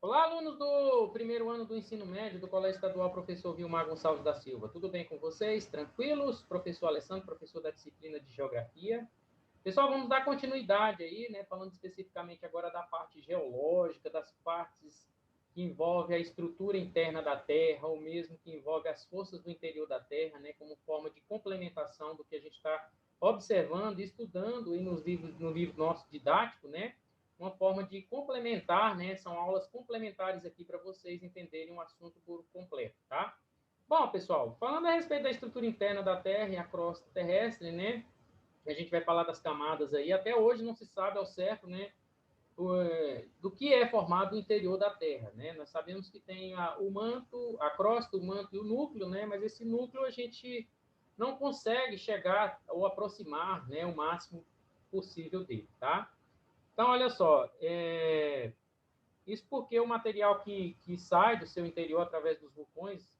Olá, alunos do primeiro ano do ensino médio do Colégio Estadual Professor Vilmar Gonçalves da Silva. Tudo bem com vocês? Tranquilos? Professor Alessandro, professor da disciplina de Geografia. Pessoal, vamos dar continuidade aí, né? Falando especificamente agora da parte geológica, das partes que envolvem a estrutura interna da Terra, ou mesmo que envolve as forças do interior da Terra, né? Como forma de complementação do que a gente está observando e estudando aí no livro nosso didático, né? Uma forma de complementar, né? São aulas complementares aqui para vocês entenderem um assunto por completo, tá? Bom, pessoal, falando a respeito da estrutura interna da Terra e a crosta terrestre, né? A gente vai falar das camadas aí. Até hoje não se sabe ao certo, né? Do que é formado o interior da Terra, né? Nós sabemos que tem o manto, a crosta, o manto e o núcleo, né? Mas esse núcleo a gente não consegue chegar ou aproximar, né? O máximo possível dele, tá? Então, olha só, isso porque o material que sai do seu interior através dos vulcões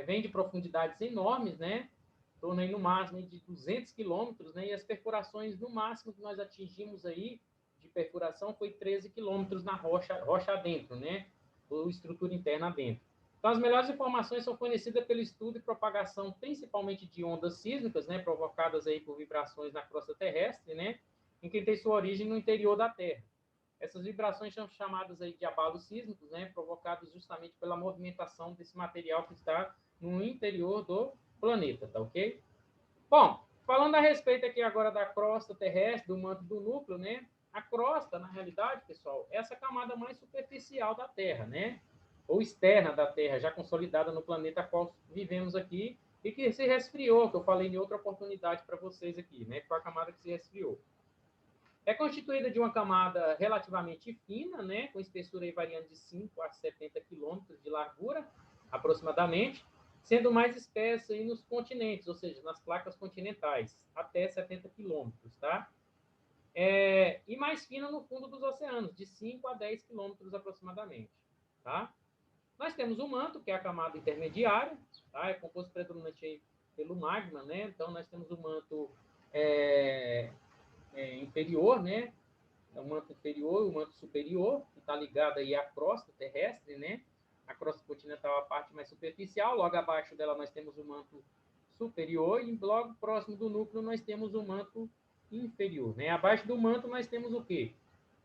vem de profundidades enormes, né? Em torno aí no máximo de 200 quilômetros, né? E as perfurações no máximo que nós atingimos aí de perfuração foi 13 quilômetros na rocha adentro, né? Ou estrutura interna dentro. Então, as melhores informações são fornecidas pelo estudo e propagação, principalmente de ondas sísmicas, né? Provocadas aí por vibrações na crosta terrestre, né? Em que tem sua origem no interior da Terra. Essas vibrações são chamadas aí de abalos sísmicos, né, provocados justamente pela movimentação desse material que está no interior do planeta, tá ok? Bom, falando a respeito aqui agora da crosta terrestre, do manto do núcleo, né? A crosta, na realidade, pessoal, é essa camada mais superficial da Terra, né? Ou externa da Terra, já consolidada no planeta qual vivemos aqui e que se resfriou, que eu falei em outra oportunidade para vocês aqui, né? Que foi a camada que se resfriou. É constituída de uma camada relativamente fina, né, com espessura aí variando de 5 a 70 quilômetros de largura, aproximadamente, sendo mais espessa aí nos continentes, ou seja, nas placas continentais, até 70 quilômetros, tá? E mais fina no fundo dos oceanos, de 5 a 10 quilômetros aproximadamente, tá? Nós temos o manto, que é a camada intermediária, tá? É composto predominantemente pelo magma, né? Então, nós temos o manto é, inferior, né? O manto inferior e o manto superior, que está ligado aí à crosta terrestre, né? A crosta continental é a parte mais superficial, logo abaixo dela nós temos o manto superior e logo próximo do núcleo nós temos o manto inferior, né? Abaixo do manto nós temos o quê?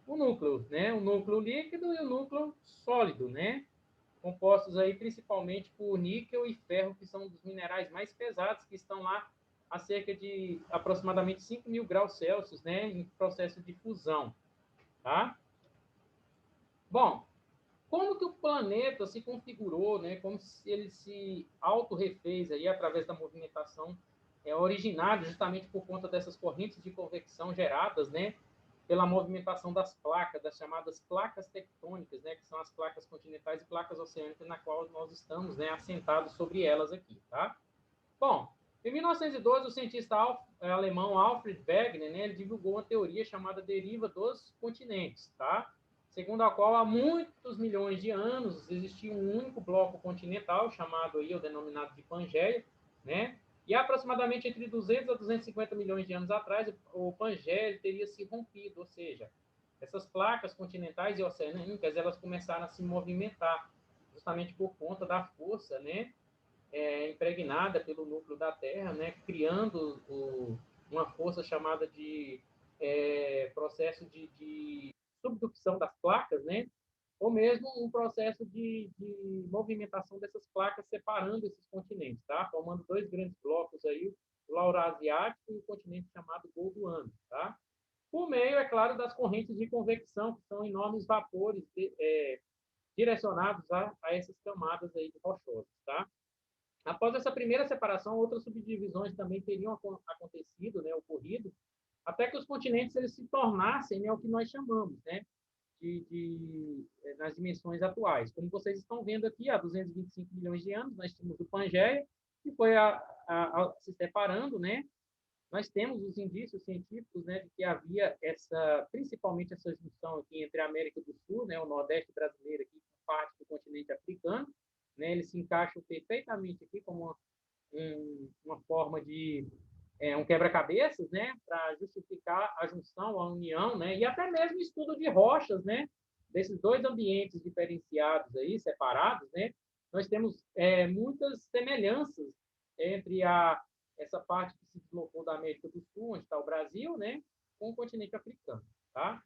O núcleo, né? O núcleo líquido e o núcleo sólido, né? Compostos aí principalmente por níquel e ferro, que são dos minerais mais pesados que estão lá a cerca de aproximadamente 5.000 graus Celsius, né? Em processo de fusão. Tá? Bom, como que o planeta se configurou, né? Como se ele se auto-refez aí através da movimentação originária justamente por conta dessas correntes de convecção geradas, né? Pela movimentação das placas, das chamadas placas tectônicas, né? Que são as placas continentais e placas oceânicas na qual nós estamos, né? Assentados sobre elas aqui, tá? Bom, em 1912, o cientista alemão Alfred Wegener, né, ele divulgou uma teoria chamada deriva dos continentes, tá? Segundo a qual há muitos milhões de anos existia um único bloco continental chamado aí, ou denominado de Pangeia, né? E aproximadamente entre 200 a 250 milhões de anos atrás, o Pangeia teria se rompido, ou seja, essas placas continentais e oceânicas, elas começaram a se movimentar justamente por conta da força, né, impregnada pelo núcleo da Terra, né, criando uma força chamada de processo de subducção das placas, né, ou mesmo um processo de movimentação dessas placas separando esses continentes, tá? Formando dois grandes blocos aí, o Laurasiático e o continente chamado Gondwana, tá? Por meio, é claro, das correntes de convecção, que são enormes vapores direcionados a essas camadas aí rochosas, tá? Após essa primeira separação, outras subdivisões também teriam acontecido, né, ocorrido, até que os continentes eles se tornassem, né, o que nós chamamos, né, nas dimensões atuais. Como vocês estão vendo aqui, há 225 milhões de anos, nós tínhamos o Pangeia, que foi se separando, né? Nós temos os indícios científicos, né, de que havia principalmente essa junção aqui entre a América do Sul, né, o Nordeste brasileiro aqui, com parte do continente africano, né, eles se encaixam perfeitamente aqui como uma forma de um quebra-cabeças, né, para justificar a junção, a união, né, e até mesmo estudo de rochas, né, desses dois ambientes diferenciados aí, separados, né, nós temos muitas semelhanças entre essa parte que se deslocou da América do Sul, onde está o Brasil, né, com o continente africano, tá?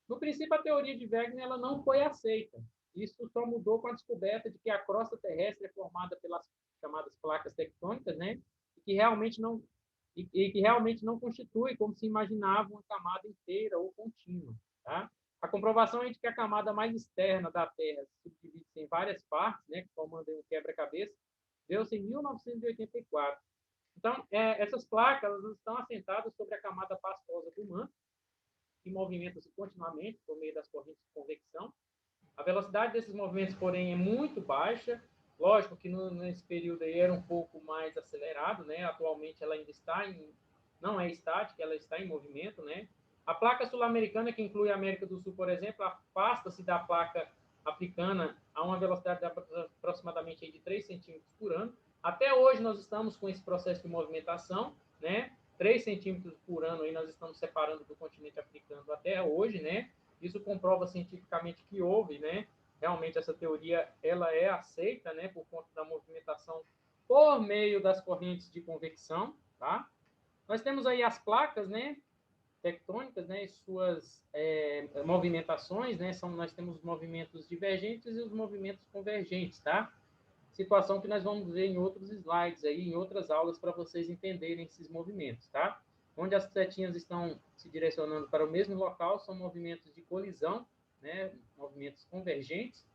No princípio, a teoria de Wegener ela não foi aceita. Isso só mudou com a descoberta de que a crosta terrestre é formada pelas chamadas placas tectônicas, né, e que realmente não constitui, como se imaginava, uma camada inteira ou contínua, tá? A comprovação é de que a camada mais externa da Terra se subdivide em várias partes, né, formando um quebra-cabeça, deu-se em 1984. Então, essas placas elas estão assentadas sobre a camada pastosa do manto, que movimenta-se continuamente por meio das correntes de convecção. A velocidade desses movimentos, porém, é muito baixa. Lógico que nesse período aí era um pouco mais acelerado, né? Atualmente ela ainda não é estática, ela está em movimento, né? A placa sul-americana, que inclui a América do Sul, por exemplo, afasta-se da placa africana a uma velocidade de aproximadamente de 3 centímetros por ano. Até hoje nós estamos com esse processo de movimentação, né? 3 centímetros por ano aí nós estamos separando do continente africano até hoje, né? Isso comprova cientificamente que houve, né? Realmente essa teoria ela é aceita, né? Por conta da movimentação por meio das correntes de convecção, tá? Nós temos aí as placas, né? Tectônicas, né? E suas movimentações, né? Nós temos os movimentos divergentes e os movimentos convergentes, tá? Situação que nós vamos ver em outros slides aí, em outras aulas, para vocês entenderem esses movimentos, tá? Onde as setinhas estão se direcionando para o mesmo local, são movimentos de colisão, né? Movimentos convergentes,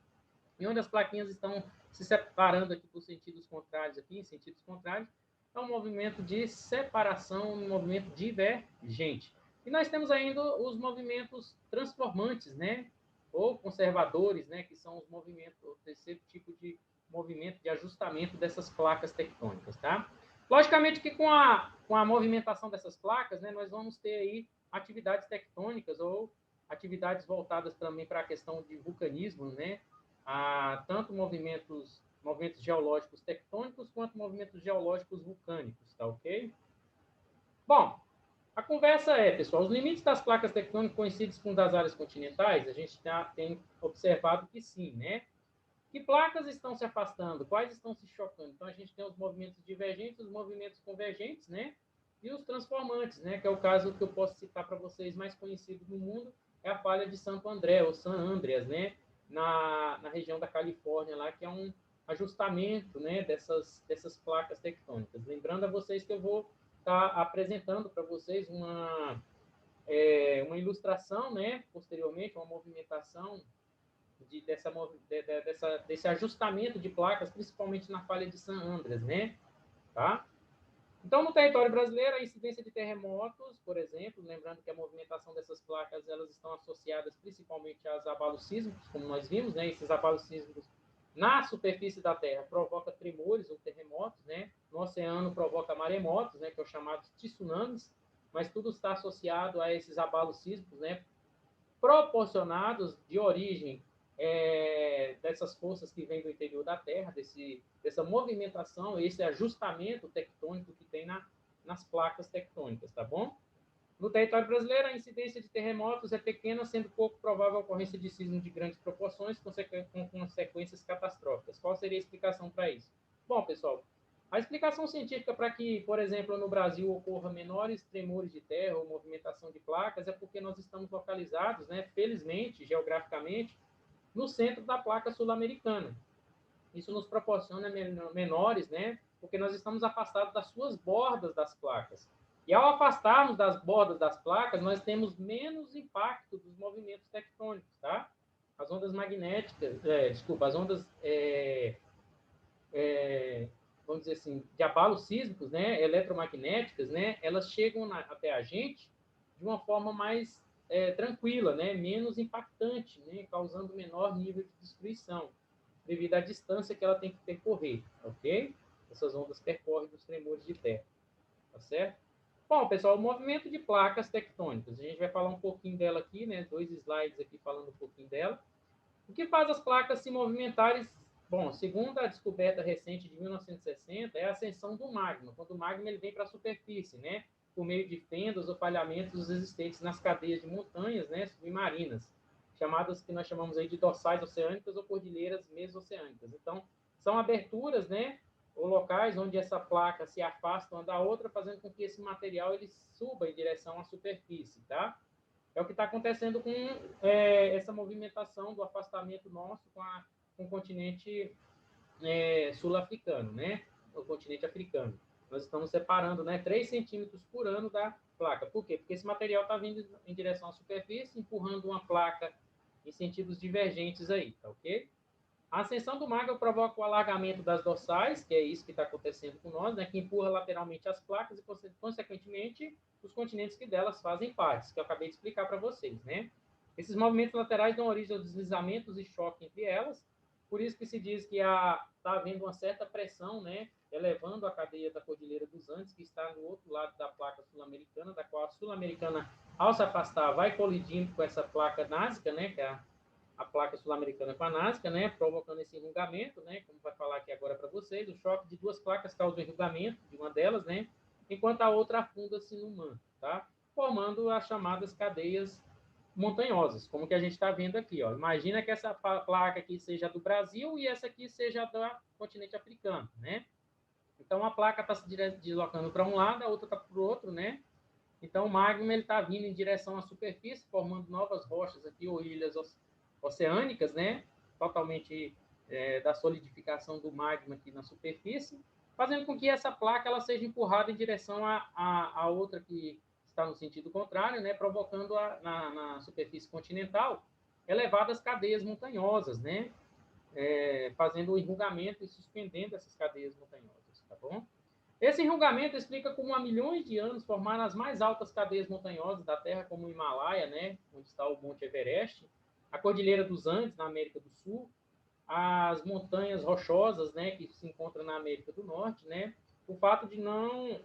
e onde as plaquinhas estão se separando aqui por sentidos contrários, aqui, em sentidos contrários, é um movimento de separação, um movimento divergente. E nós temos ainda os movimentos transformantes, né? Ou conservadores, né? Que são os movimentos, o terceiro tipo de movimento de ajustamento dessas placas tectônicas, tá? Logicamente que com a movimentação dessas placas, né, nós vamos ter aí atividades tectônicas ou atividades voltadas também para a questão de vulcanismo, né? Tanto movimentos geológicos tectônicos quanto movimentos geológicos vulcânicos, tá ok? Bom, a conversa pessoal, os limites das placas tectônicas coincidem com das áreas continentais? A gente tem observado que sim, né? Que placas estão se afastando? Quais estão se chocando? Então, a gente tem os movimentos divergentes, os movimentos convergentes, né? E os transformantes, né? Que é o caso que eu posso citar para vocês, mais conhecido no mundo, é a falha de Santo André, ou San Andreas, né? Na região da Califórnia, lá, que é um ajustamento, né? Dessas placas tectônicas. Lembrando a vocês que eu vou estar apresentando para vocês uma ilustração, né? Posteriormente, uma movimentação desse ajustamento de placas, principalmente na falha de San Andreas, né? Tá? Então, no território brasileiro, a incidência de terremotos, por exemplo, lembrando que a movimentação dessas placas elas estão associadas principalmente aos abalos sísmicos, como nós vimos, né? Esses abalos sísmicos na superfície da Terra provoca tremores ou terremotos, né? No oceano provoca maremotos, né? Que é o chamado tsunamis, mas tudo está associado a esses abalos sísmicos, né? Proporcionados de origem dessas forças que vêm do interior da Terra, dessa movimentação, esse ajustamento tectônico que tem nas placas tectônicas, tá bom? No território brasileiro, a incidência de terremotos é pequena, sendo pouco provável a ocorrência de sismos de grandes proporções, com consequências catastróficas. Qual seria a explicação para isso? Bom, pessoal, a explicação científica para que, por exemplo, no Brasil ocorra menores tremores de terra ou movimentação de placas é porque nós estamos localizados, né, felizmente, geograficamente, no centro da placa sul-americana. Isso nos proporciona menores, né, porque nós estamos afastados das suas bordas das placas. E ao afastarmos das bordas das placas, nós temos menos impacto dos movimentos tectônicos, tá? As ondas magnéticas, as ondas vamos dizer assim, de abalos sísmicos, né, eletromagnéticas, né, elas chegam até a gente de uma forma mais tranquila, né, menos impactante, né, causando menor nível de destruição, devido à distância que ela tem que percorrer, ok? Essas ondas percorrem os tremores de terra, tá certo? Bom, pessoal, o movimento de placas tectônicas, a gente vai falar um pouquinho dela aqui, né, 2 slides aqui falando um pouquinho dela. O que faz as placas se movimentarem? Bom, segundo a descoberta recente de 1960, é a ascensão do magma, quando o magma ele vem para a superfície, né? Por meio de fendas ou falhamentos existentes nas cadeias de montanhas, né, submarinas, chamadas que nós chamamos aí de dorsais oceânicas ou cordilheiras mesoceânicas. Então, são aberturas, né, ou locais onde essa placa se afasta uma da outra, fazendo com que esse material ele suba em direção à superfície, tá? É o que está acontecendo com essa movimentação do afastamento nosso com o continente sul-africano, né? O continente africano. Nós estamos separando, né, 3 centímetros por ano da placa. Por quê? Porque esse material está vindo em direção à superfície, empurrando uma placa em sentidos divergentes aí, tá ok? A ascensão do magma provoca o alargamento das dorsais, que é isso que está acontecendo com nós, né, que empurra lateralmente as placas e, consequentemente, os continentes que delas fazem parte, que eu acabei de explicar para vocês, né? Esses movimentos laterais dão origem aos deslizamentos e choque entre elas, por isso que se diz que está havendo uma certa pressão, né, elevando a cadeia da Cordilheira dos Andes, que está no outro lado da placa sul-americana, da qual a sul-americana, ao se afastar, vai colidindo com essa placa násica, né, que é a placa sul-americana com a násica, né, provocando esse enrugamento, né, como vai falar aqui agora para vocês, o choque de 2 placas causa o enrugamento de uma delas, né, enquanto a outra afunda-se no manto, tá, formando as chamadas cadeias montanhosas, como que a gente está vendo aqui, ó. Imagina que essa placa aqui seja do Brasil e essa aqui seja do continente africano, né? Então a placa está se deslocando para um lado, a outra está para o outro, né? Então o magma ele está vindo em direção à superfície, formando novas rochas aqui ou ilhas oceânicas, né? Totalmente da solidificação do magma aqui na superfície, fazendo com que essa placa ela seja empurrada em direção à outra que está no sentido contrário, né? Provocando na superfície continental elevadas cadeias montanhosas, né? Fazendo o enrugamento e suspendendo essas cadeias montanhosas, tá bom? Esse enrugamento explica como há milhões de anos formaram as mais altas cadeias montanhosas da Terra, como o Himalaia, né, onde está o Monte Everest, a Cordilheira dos Andes, na América do Sul, as montanhas rochosas, né, que se encontram na América do Norte, né, o fato de não,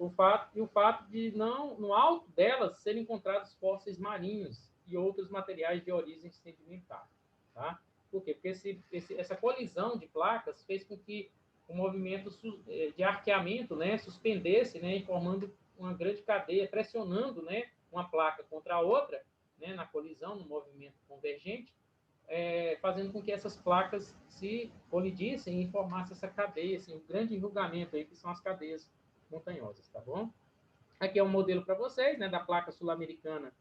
no alto delas, serem encontrados fósseis marinhos e outros materiais de origem sedimentar, tá? Por quê? Porque essa colisão de placas fez com que o movimento de arqueamento, né, suspendesse, né, formando uma grande cadeia, pressionando, né, uma placa contra a outra, né, na colisão, no movimento convergente, fazendo com que essas placas se colidissem e formassem essa cadeia, assim, um grande enrugamento aí, que são as cadeias montanhosas, tá bom? Aqui é um modelo para vocês, né, da placa sul-americana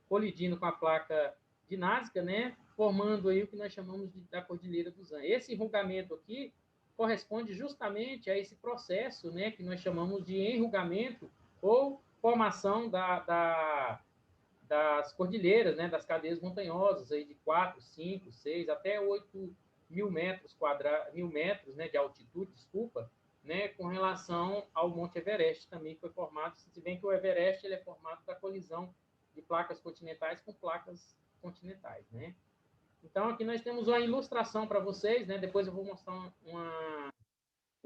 colidindo com a placa de Nazca, né, formando aí o que nós chamamos da Cordilheira dos Andes. Esse enrugamento aqui corresponde justamente a esse processo, né, que nós chamamos de enrugamento ou formação das cordilheiras, né, das cadeias montanhosas aí de 4, 5, 6 até 8 mil metros quadrados, né, de altitude, desculpa, né, com relação ao Monte Everest também que foi formado, se bem que o Everest ele é formado da colisão de placas continentais com placas continentais, né? Então aqui nós temos uma ilustração para vocês, né? Depois eu vou mostrar uma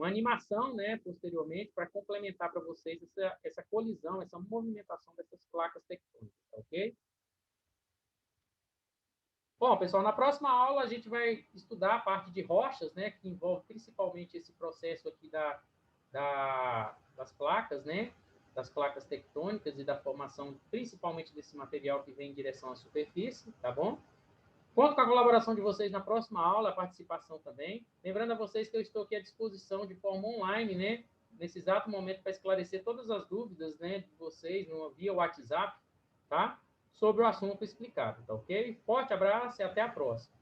animação, né, posteriormente, para complementar para vocês essa colisão, essa movimentação dessas placas tectônicas, tá ok? Bom, pessoal, na próxima aula a gente vai estudar a parte de rochas, né, que envolve principalmente esse processo aqui das placas, né, das placas tectônicas e da formação principalmente desse material que vem em direção à superfície, tá bom? Conto com a colaboração de vocês na próxima aula, a participação também. Lembrando a vocês que eu estou aqui à disposição de forma online, né, nesse exato momento para esclarecer todas as dúvidas, né, de vocês via WhatsApp, tá? Sobre o assunto explicado, tá ok? Forte abraço e até a próxima.